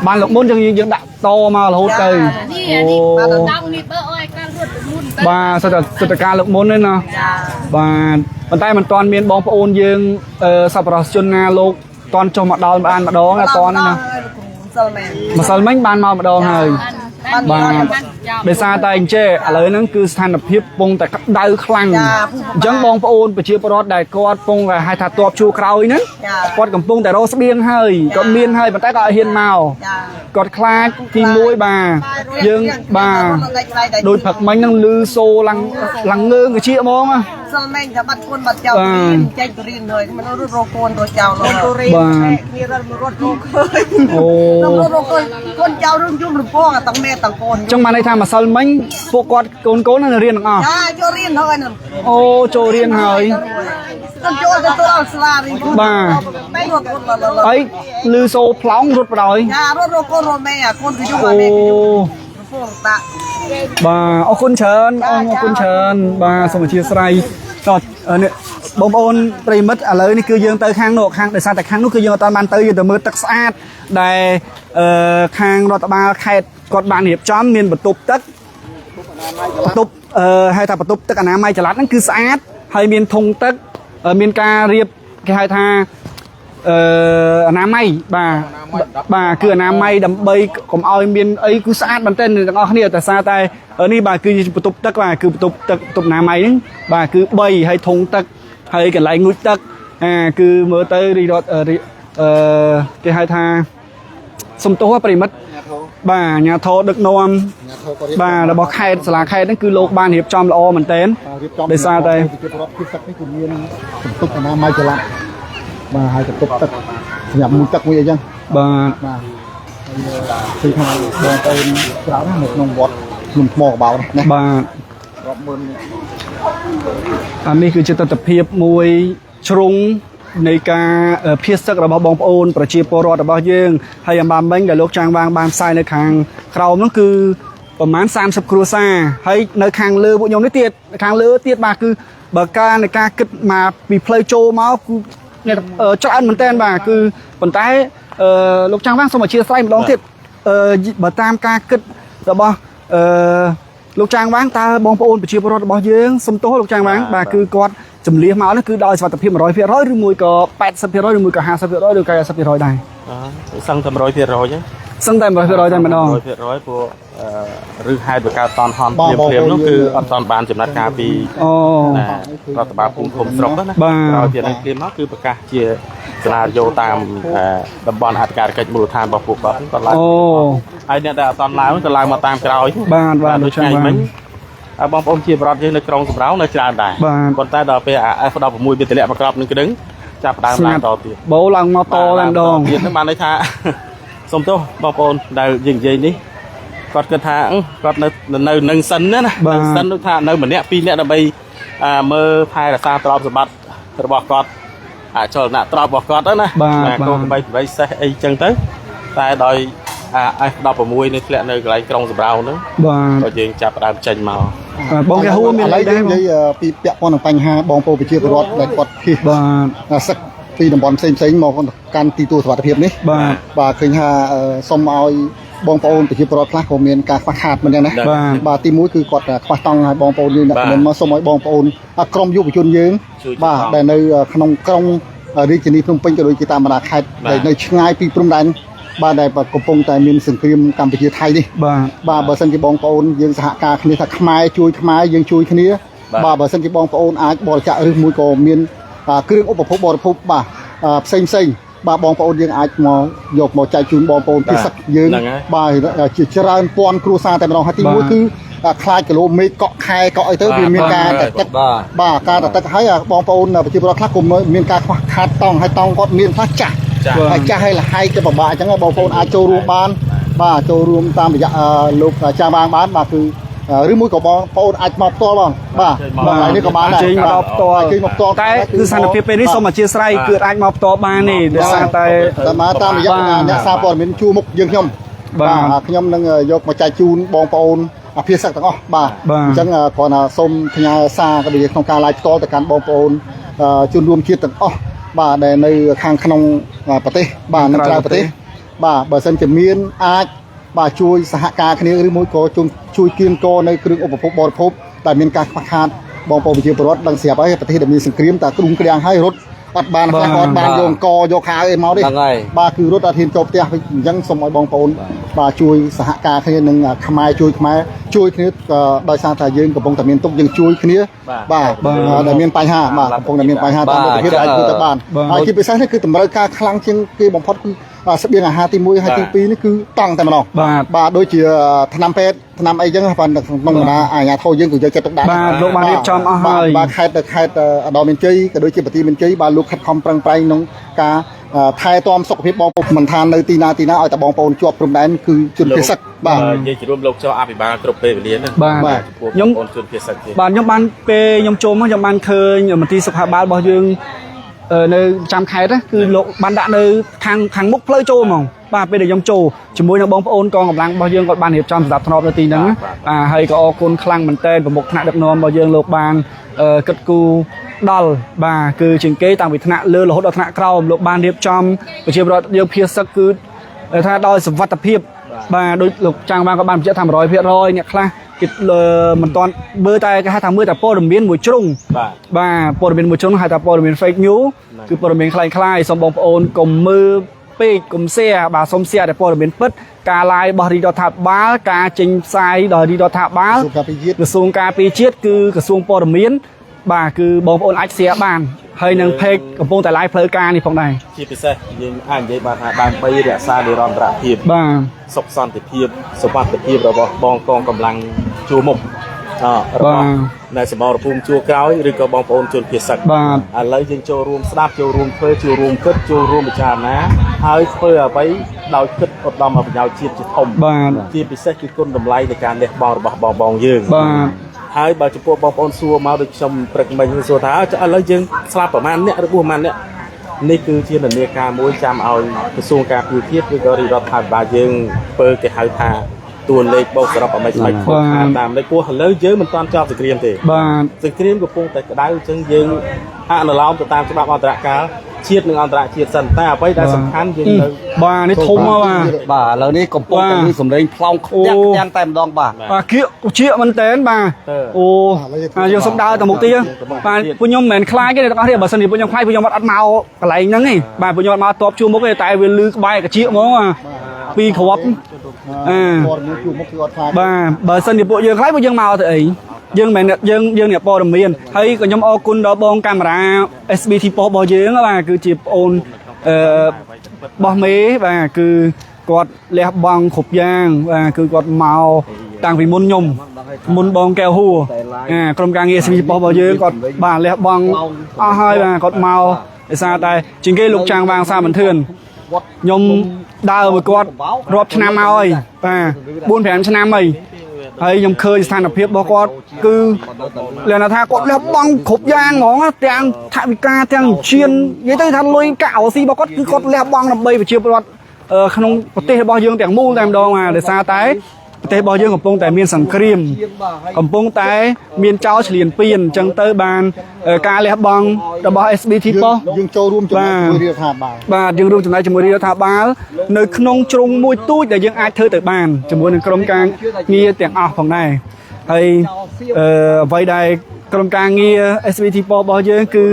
បានលោកមុនយើងដាក់តមករហូតទៅអូបាទសិទ្ធិការលោកមុនហ្នឹងណាបាទប៉ុន្តែមិនទាន់មានបងប្អូនយើងសប្បុរសជនណាលោកតាន់ចុះមកដល់បានម្ដងអត់តាន់ណាម្សិលមិញបានមកម្ដងហើយបាទដោយសារតែអញ្ចេះឥឡូវហ្នឹងគឺស្ថានភាពពងតែក្តៅខ្លាំងអញ្ចឹងបងប្អូនប្រជាពលរដ្ឋដែលគាត់ពងតែហៅថាតបជួក្រោយហ្នឹងគាត់កំពុងតែរកស្បៀងហើយគាត់មានហើយប៉ុន្តែគាត់អត់ហ៊ានមកគាត់ខ្លាចទី1បាទយើងបាទដោយផឹកមិញហ្នឹងលឺសូឡើងងើងជាហ្មងសិលមែងថាបាត់គុណបាត់ចៅចេញទៅរៀនហើយមិនរត់រកកូនរកចៅនោះបាទគ្នារត់រត់រកឃើញអូរត់កូនចៅរឿងយំរំពងទាំងមេទាំងកូនអញ្ចឹងបានន័យថាម្សិលមិញពួកគាត់កូននៅរៀនទាំងអស់ចាចូលរៀនហើយអូចូលរៀនហើយគាត់ចូលទៅដល់សាលារៀនបាទអីលឺសូផ្លោងរត់បដ ாய் ចារត់រកកូនរកមេកូនទៅយំឲ្យមេទៅយំរំពងតាបាទអរគុណច្រើនអរគុណច្រើនបាទសូមអធិស្ឋានចុះនេះបងប្អូនប្រិមិត្តឥឡូវនេះគឺយើងទៅខាងនោះខាងដោយសារតែខាងនោះគឺយើងអត់បានទៅយើងទៅមើលទឹកស្អាតដែលខាងរដ្ឋបាលខេត្តគាត់បានរៀបចំមានបន្ទប់ទឹកបន្ទប់ហៅថាបន្ទប់ទឹកអនាម័យចល័តហ្នឹងគឺស្អាតហើយមានធុងទឹកមានការរៀបគេហៅថាអនាម័យបាទគឺអនាម័យដើម្បីកុំឲ្យមានអីគឺស្អាតមែនទែនទាំងអស់គ្នាតែសារតែនេះបាទគឺបន្ទប់ទឹកបាទគឺបន្ទប់ទឹកបន្ទប់អនាម័យហ្នឹងបាទគឺ3ហើយធុងទឹកហើយកន្លែងងូតទឹកគឺមើលទៅគេហៅថាសំទោសប្រិមិត្តបាទអាជ្ញាធរដឹកនាំបាទរបស់ខេត្តសាលាខេត្តហ្នឹងគឺលោកបានរៀបចំល្អមែនទែនដោយសារតែប្រជាពលរដ្ឋភៀសទឹកនេះគឺមានបន្ទប់អនាម័យចល័តបាទហើយបន្ទប់ទឹកសម្រាប់មួយទឹកមួយអីចឹងបាទគឺថាបងប្អូនច្រើននៅក្នុងវត្ត ลุมหมอกเบานะ บาอันนี้คือจิตตะเพียบมวยชรุงในการเพียรสักระบบบองโอนประชีปรอดระบอบยื่งให้ยามบามเบ้งแต่ลูกจางวางบามทรายในคางเรานั่นคือประมาณ30 ครัวซาให้ในคางเลือบุญยมได้เตียดคางเลือเตียดมาคือเบิกการในการคิดมาปีเพลย์โจมาคือเนี่ยจัดอันเหมือนเต้นมาคือผลท้ายลูกจางวางสมัยเชียร์ไซม์ลองเทียบเบิกตามการคิดระบอบลูกจางวางตาบองโอนประชีปรอดระบอบยื่งสมโตลูกจางวางมาคือกอดจำเลี้ยมานั่นคือดอยสวัสดิ์เพียง100%หรือมวยก็80%หรือมวยก็50%หรือก็10%ได้สั่งทำ100%chứ ซึ่งแต่100%ได้ไหมน้อง100%พวกหรือให้โดยการตอนฮอนเตรียมนั่นคือตอนบานจำนัดการปีรัฐบาลภูมิผมสรบนะเราเพียงในเตรียมนั่นคือประกาศเชียร์สนาโยตามตำบลหัตถการเกิดมูลฐานบอกปลูกบอกตอนไล่ไอเนี่ยแต่ตอนไล่มันก็ไล่มาตามกระไรบ้านโดยใช่ไหมบองผมเชียร์บอลยังในกรงสำรองในจานได้คนใต้ดอกไปฝดอกมวยเป็นตะเลียมากรอบนึงก็ดึงจับดามต่อตีโบลังมาโตกันดองยืนน้ำมันเลยท่าสมโตบองปนได้ยิงยิงนี่กอดกระถางกอดในหนึ่งสันเนี่ยนะสันทุกท่าในเหมือนเนี้ยปีเนี้ยเราไปเมื่อพายแต่ซาตรอบสบัดระบอกกอดโจรน่ะตรอบบอกกอดแล้วนะก็ไปใส่ไอ้จังtớiแต่โดยไอ้ดอกมวยในเกลือในไรกรงสำรองนึงก็ยิงจับดามจันมาบองแกหัวมีอะไรได้ไหมปีเปียกปอนปัญหาบองโปไปเชียร์รถได้กดที่สักปีน้ำบอลเซ็งๆมองการตีตัวสวัสดิภาพนี้เคยหาสมเอาบองโปไปเชียร์รถคลาสของเมียนการขาดมันยังนะตีมุ้ยคือกดคว้าต้องบองโปยืนเดินมาสมัยบองโปกรมยุบจุนยืงแต่ในขนมกรงริจินีพนมเป็นกระโดดกีตาร์มาดาคายในช่างปีพรมแดนได้ประกบแต่มีสังคมกัมพูชาไทยดิเบอร์สันติบองโปนยังสหการคณิตขมายช่วยขมายยังช่วยคณิตเบอร์สันติบองโปนอาจบริจาคหรือมวยก็มีเครื่องอุปโภคบริโภคเซ็งบองโปนยังอาจมายกใจจุนบองโปนที่สักยืนจิตเจริญปอนครูซาแต่เราฮัตติมวยคือคลายกิโลเมตรเกาะคายเกาะไอเตอร์มีการแต่การแต่ให้บองโปนปัจจุบันคลาสกลุ่มมีการขาดต้องให้ต้องก็มีพระจักรจะให้ละให้จะบอกว่าจังไงบางคนอาจโจรวมบ้านโจรวมตามแบบลูกจาบางบ้านคือหรือมือของบางคนอาจมอบตัวบ้างอะไรนี่ก็บ้านได้จริงมอบตัวแต่คือสันติภาพเป็นที่สมเชียร์ไซเกิดอาจมอบตัวบ้านนี่เดี๋ยวแต่มาตามแบบเนี่ยซาปอนเป็นชูมุกยังขยมนั่งยกมาใจจูนบองปอนเพียรสักต่างจังก่อนส้มพญาซาก็ดีของการไล่ต่อแต่การบองปอนจูนรวมคิดต่างในข้างขนมประเทศในกลางประเทศเบอร์เซนจะมีนอาจช่วยสหการคณิตหรือมวยโกช่วยกินโกในเครื่องอุปโภคบริโภคแต่มีการขาดบองโปวิจิตรรถดังเสียไปประเทศมีสังคมแต่กรุงเกลียงให้รถปัดบานบานโยงกโยคาเมาดิคือรถอาทิตย์จบเตียยังสมัยบองโปนช่วยสหการคณิตหนึ่งขมายช่วยคณิตโดยสารแต่ยืนกับปงแต่มีนตุกยังช่วยคณิตแต่มีนไปห้าปงแต่มีนไปห้าตามประเทศไทยคือแต่บ้านคิดไปซะนี่คือแต่มาการคลังเชียงคือบางพอดเสบียงอาหารตีมวยให้ตีปีนี่คือตั้งแต่มาหนอบาโดยเฉพาะธนามเพชรธนามไอ้ยังพันต้องมาอาญาโทยังคือจะตกได้โรงพยาบาลเรียบจอมอาหารใครดอมินจีก็โดยเฉพาะตีมินจีลูกขัดคอมปรังไปน้องกาไทยตอมสกปรกบองมันทานในตีนาเอาแต่บองปนจวบพรมแดนคือจุดเพิสักยังจะรวมโลกเจ้าอาภิบาลกรบเปรย์เลี้ยนยมยมบ้านเปยมโจมยมบ้านเคยยมมันตีสภาพบ้านบ่ยังในจำใครนะคือโลกบ้านด่าในทางมุกเพลย์โจมองเป็นเด็กยมโจจมูกยังบองปนกองกับลังบ่ยังกอดบ้านเหียบจอมสลับทนอบในตีนั้นให้ก็อคนคลังมันเต้นประมกขณะดับนอนบ่ยังโลกบ้านกึศกูดอลคือจึงเกยตามวิธนาเลือดหดอัตนาคราวโลกบ้านเหียบจอมไปเชื่อเราเดียวเพียสักคือถ้าดอยสวัสดิภาพโดยหลกจางบ้านกับบ้านจะทำ100%เนี่ยคลากิดเลยมันตอนเบอร์ใจก็ให้ทำมือแต่โปรดเมียนมวยจุ่งโปรดเมียนมวยจุ่งให้แต่โปรดเมียนเฟกนิวคือโปรดเมียนคล้ายๆสมบองโอนกลมมือปีกกลมเสียสมเสียแต่โปรดเมียนปึ๊ดกาลายบริดอทับบาลกาจิงไซดอริดอทับบาลกระทรวงการปีเชียดคือกระทรวงโปรดเมียนคือบองโอนไอเสียบ้านให้นังเพกกับพงแต่ลายเพลการนี่พงใดที่พิเศษยิงอ่านยิงบานไปเดียซาเดรอนประทีปสกซอนติเพียบสมบัติเพียบเราบองกองกำลังจูมุก របស់នៅសមរភូមិជួរក្រោយឬក៏បងប្អូនជនភៀសឹកឥឡូវយើងចូលរួមស្ដាប់ចូលរួមធ្វើចូលរួមគិតចូលរួមពិចារណាហើយធ្វើអ្វីដោយគិតឧត្តមប្រយោជន៍ជាតិជាធំជាពិសេសគឺគុណតម្លៃនៃការលះបង់របស់បងយើងហើយបើចំពោះបងប្អូនសួរមកដូចខ្ញុំព្រឹកមិញសួរថាឥឡូវយើងស្លាប់ប្រហែលអ្នកឬប្រហែលអ្នកនេះគឺជានានាការមួយចាំឲ្យក្រសួងការពារជាតិឬក៏រដ្ឋាភិបាលយើងធ្វើគេហៅថាតួលេខបូកសរុបអ្វីស្បែកខុសតាមនេះពោះឥឡូវយើងមិនទាន់ចប់សង្គ្រាមទេសង្គ្រាមកំពុងតែក្តៅអញ្ចឹងយើងអនុលោមទៅតាមច្បាប់អន្តរជាតិជាតិនិងអន្តរជាតិសិនតែអ្វីដែលសំខាន់យើងនៅបាទនេះធំមកបាទឥឡូវនេះកំពុងតែមានសម្លេងផ្លោងខ្លាំងទាំងតែម្ដងបាទគៀកជាមែនតើបាទអូយើងសុំដើរទៅមុខទីបាទពួកខ្ញុំមិនមែនខ្លាចទេទាំងអស់គ្នាបើសិនជាពួកខ្ញុំខ្លាចពួកខ្ញុំអត់មកកន្លែងហ្នឹងទេបាទពួកខ្ញុំអត់មកតបជួមុខទេតែវាលឺក្បែរកាជាហ្មងពីគ្រាប់បាទបើសិនជាពួកយើងខ្លាចពួកយើងមកទៅអីយើងមិនយើងអ្នកព័ត៌មានហើយក៏ខ្ញុំអរគុណដល់បងកាមេរ៉ា SBT ប៉ុសរបស់យើងបាទគឺជាប្អូនបោះមេបាទគឺគាត់លះបង់គ្រប់យ៉ាងបាទគឺគាត់មកតាំងពីមុនខ្ញុំមុនបងកែវហួរក្រុមការងារ SBT ប៉ុសរបស់យើងគាត់បាទលះបង់អស់ហើយបាទគាត់មកដោយសារតែជាងគេលោកចាងវាងសាមន្ទឿនខ្ញុំដើរមួយគាត់រាប់ឆ្នាំមកហើយបាទ4-5ឆ្នាំហើយខ្ញុំឃើញស្ថានភាពរបស់គាត់គឺលក្ខណៈថាគាត់លះបង់គ្រប់យ៉ាងហ្មងទាំងថវិកាទាំងឈាននិយាយទៅថាលុយកាក់អូស៊ីរបស់គាត់គឺគាត់លះបង់ដើម្បីប្រជាពលរដ្ឋក្នុងប្រទេសរបស់យើងទាំងមូលតែម្ដងដោយសារតែប្រទេសរបស់យើងកំពុងតែមានសង្គ្រាមកំពុងតែមានចោលឈ្លានពានអញ្ចឹងទៅបានការលះបង់របស់ SBT ប៉ុសយើងចូលរួមចំណែកជាមួយរដ្ឋាភិបាលបាទយើងរួមចំណែកជាមួយរដ្ឋាភិបាលនៅក្នុងជ្រុងមួយទូចដែលយើងអាចធ្វើទៅបានជាមួយនឹងក្រុមការងារទាំងអស់ផងដែរហើយអ្វីដែលក្រុមការងារ SBT ប៉ុសរបស់យើងគឺ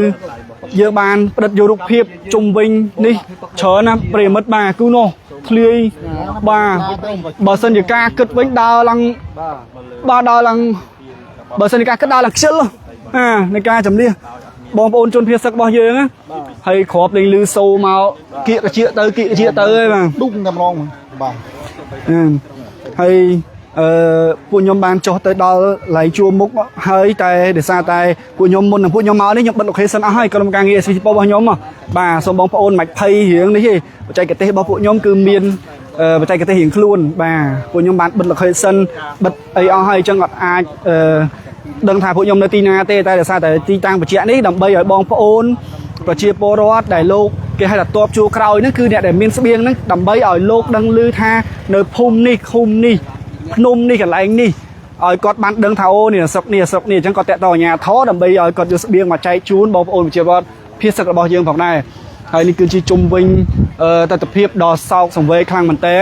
យើងបានផ្ដិតយករូបភាពជុំវិញនេះច្រើនណាស់ប្រិមិត្តបាទគឺនោះធ្លាយបាទបើសិនជាការគិតវិញដើរឡើងបាទដើរឡើងបើសិនជាការគិតដើរឡើងខ្ជិលនៃការចម្លៀសបងប្អូនជនភៀសសឹករបស់យើងហើយគ្រាប់លេងលឺសូមកគៀកជាទៅគៀកជាទៅហើយបាទឌុំតែម្ដងបាទហើយពួកខ្ញុំបានចុះទៅដល់ឡៃជួរមុខហើយតែដោយសារតែពួកខ្ញុំមុននឹងពួកខ្ញុំមកនេះខ្ញុំបិទ location អស់ហើយក្រុមការងារ SBT របស់ខ្ញុំបាទសូមបងប្អូនមិនភ័យរឿងនេះទេបច្ចេកទេសរបស់ពួកខ្ញុំគឺមានបច្ចេកទេសរៀងខ្លួនបាទពួកខ្ញុំបានបិទ location បិទអីអស់ហើយអញ្ចឹងអត់អាចដឹងថាពួកខ្ញុំនៅទីណាទេតែដោយសារតែទីតាំងបញ្ជាក់នេះដើម្បីឲ្យបងប្អូនប្រជាពលរដ្ឋដែលលោកគេហៅថាតបជួរក្រោយហ្នឹងគឺអ្នកដែលមានស្បៀងហ្នឹងដើម្បីឲ្យលោកដឹងឮថានៅភូមិនេះឃុំនេះភ្នំនេះកន្លែងនេះឲ្យគាត់បានដឹងថាអូនេះស្រុកនេះស្រុកនេះអញ្ចឹងគាត់តាក់ទងអាជ្ញាធរដើម្បីឲ្យគាត់យកស្បៀងមកចែកជូនបងប្អូនប្រជាពលរដ្ឋភៀសសឹករបស់យើងផងដែរហើយនេះគឺជាជុំវិញទស្សនភាពដ៏សោកសង្វេគខ្លាំងមែនតើ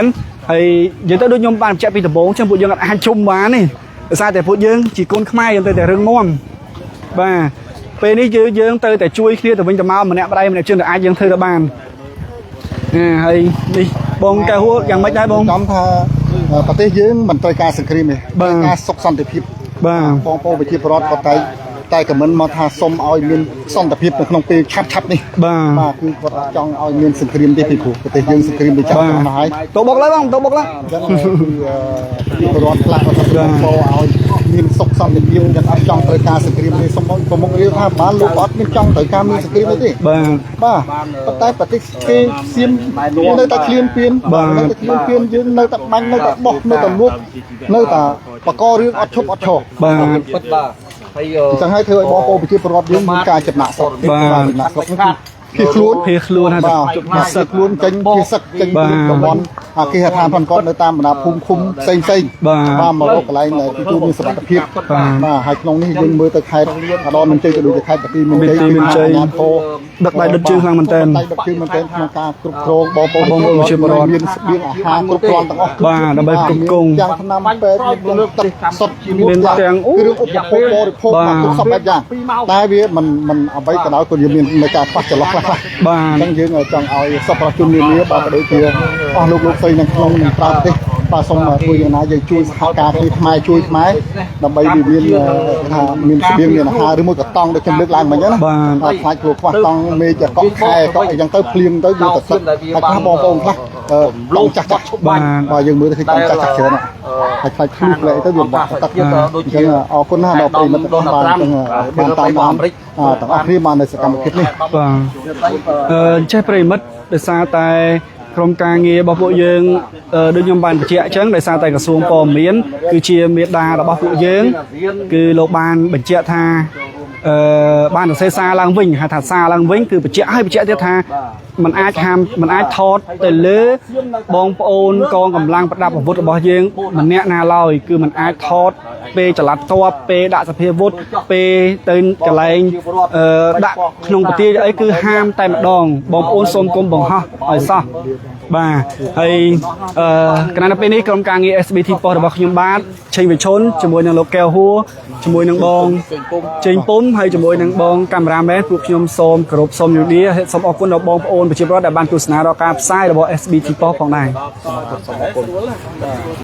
ហើយនិយាយទៅដូចខ្ញុំបានបញ្ជាក់ពីដំបូងអញ្ចឹងពួកយើងអាចជុំបានទេដោយសារតែពួកយើងជាកូនខ្មែរយើងទៅតែរឹងមាំបាទពេលនេះយើងទៅតែជួយគ្នាទៅវិញទៅមកម្នាក់ម្ដាយម្នាក់ជើងទៅអាចយើងធ្វើទៅបានហើយនេះបងកែហួរយ៉ាងម៉េចដែរបងចំថាប្រទេសយើងមិនត្រូវការសង្គ្រាមទេការសុខសន្តិភាពបាទបងប្អូនប្រជាពលរដ្ឋគាត់តែខមមិនមកថាសុំឲ្យមានសន្តិភាពនៅក្នុងពេលឆាប់នេះបាទគឺគាត់ចង់ឲ្យមានសង្គ្រាមទេពីព្រោះប្រទេសយើងសង្គ្រាមទៅចាប់មកហើយទៅបុកឡើយបងទៅបុកឡើយអញ្ចឹងគឺពលរដ្ឋខ្លះគាត់ថាឲ្យមានសុខសន្តិភាពយ៉ាងអត់ចង់ត្រូវការសង្គ្រាមទេសុំមកប្រមុខរាជថាបានលោកអត់មានចង់ត្រូវការមានសង្គ្រាមទេបាទប៉ុន្តែប្រទេសគេសៀមនៅតែឃ្លានពៀននៅតែឃ្លានពៀនយើងនៅតែបាញ់នៅតែបោះនៅតែលួចនៅតែបករឿងអត់ឈប់អត់ឈរបាទពិតបាទហើយចឹងហើយធ្វើឲ្យបងប្អូនប្រជាពលរដ្ឋយើងមានការចំណាក់ស្រុកចំណាក់ស្រុកនេះភៀសខ្លួនហើយបាទសឹកខ្លួនចេញភៀសសឹកចេញពីតំបន់គេហៅថាផងគាត់នៅតាមបណ្ដាភូមិឃុំផ្សេងបាទមករកកន្លែងទីទួលមានសុខភាពបាទហើយក្នុងនេះយើងមើលទៅខេត្តឧត្តរមានជ័យក៏ដូចជាខេត្តតាគីមានជ័យអាញាធរដឹកដៃដុតជើងខ្លាំងមែនតើដឹកជើងមែនតើក្នុងការគ្រប់គ្រងបងប្អូនជាពលរដ្ឋមានស្បៀងអាហារគ្រប់គ្រាន់ទាំងអស់បាទដើម្បីគ្រប់គ្រងយ៉ាងថ្នាំពេទ្យមានទឹកសុទ្ធមានទាំងគ្រឿងឧបភោគបរិភោគបាទគ្រប់សពបែបយ៉ាងតែវាមិនអ្វីក៏ដោយក៏មានការខ្វះចន្លោះខ្លះបាទអញ្ចឹងយើងចង់ឲ្យសពប្រជាជននានាបាទក៏ដូចជាអស់លោកស្រីនៅក្នុងនិងក្រៅប្រទេសបាទសូមជួយយ៉ាងណាយើងជួយសហការគ្នាខ្មែរជួយខ្មែរដើម្បីវាមានថាមានស្បៀងមានអាហារឬមួយក៏តង់ដូចខ្ញុំលើកឡើងមិញណាបាទខ្លាចព្រោះខ្វះតង់មេចកក់ខែកក់អីចឹងទៅភ្លៀងទៅយកទៅទឹកហើយខ្លះបងប្អូនខ្លះ លោកចាស់ចាស់បាទយើងមើលទៅឃើញកង់ចាស់ចាស់ច្រើនហើយខ្លាចខ្លួនផ្លែទៅវាបាក់ទឹកអញ្ចឹងអរគុណណាស់ដល់ប្រិមិត្តបានតាមទាំងអស់គ្នាបាននៅសកម្មភាពនេះ បាទចេះប្រិមិត្តដោយសារតែក្រុមការងាររបស់ពួកយើងដូចខ្ញុំបានបញ្ជាក់អញ្ចឹងដោយសារតែក្រសួងព័ត៌មានគឺជាមេដារបស់ពួកយើងគឺលោកបានបញ្ជាក់ថាបានសរសេរសារឡើងវិញហៅថាសារឡើងវិញគឺបញ្ជាក់ឲ្យបញ្ជាក់ទៀតថាมันអាចថតទៅលើបងប្អូនកងកម្លាំងប្រដាប់អាវុធរបស់យើងម្នាក់ណាឡើយគឺมันអាចថតពេលចល័តតបពេលដាក់សភាវុធពេលទៅកន្លែងដាក់ក្នុងប្រទេសអីគឺហាមតែម្ដងបងប្អូនសូមកុំបង្ហោះឲ្យសោះបាទហើយកណ្ដាលពេលនេះក្រុមការងារ SBT ប៉ុស្តិ៍របស់ខ្ញុំបាទឆេងវិឈុនជាមួយនឹងលោកកែវហួរជាមួយនឹងបងចេញពុំហើយជាមួយនឹងបងកាមេរ៉ាមែនពួកខ្ញុំសូមគោរពសូមជម្រាបសូមអរគុណដល់បងប្អូនប្រជាពលរដ្ឋដែលបានទស្សនាដល់ការផ្សាយរបស់ SBT ប៉ុស្តិ៍ផងដែរ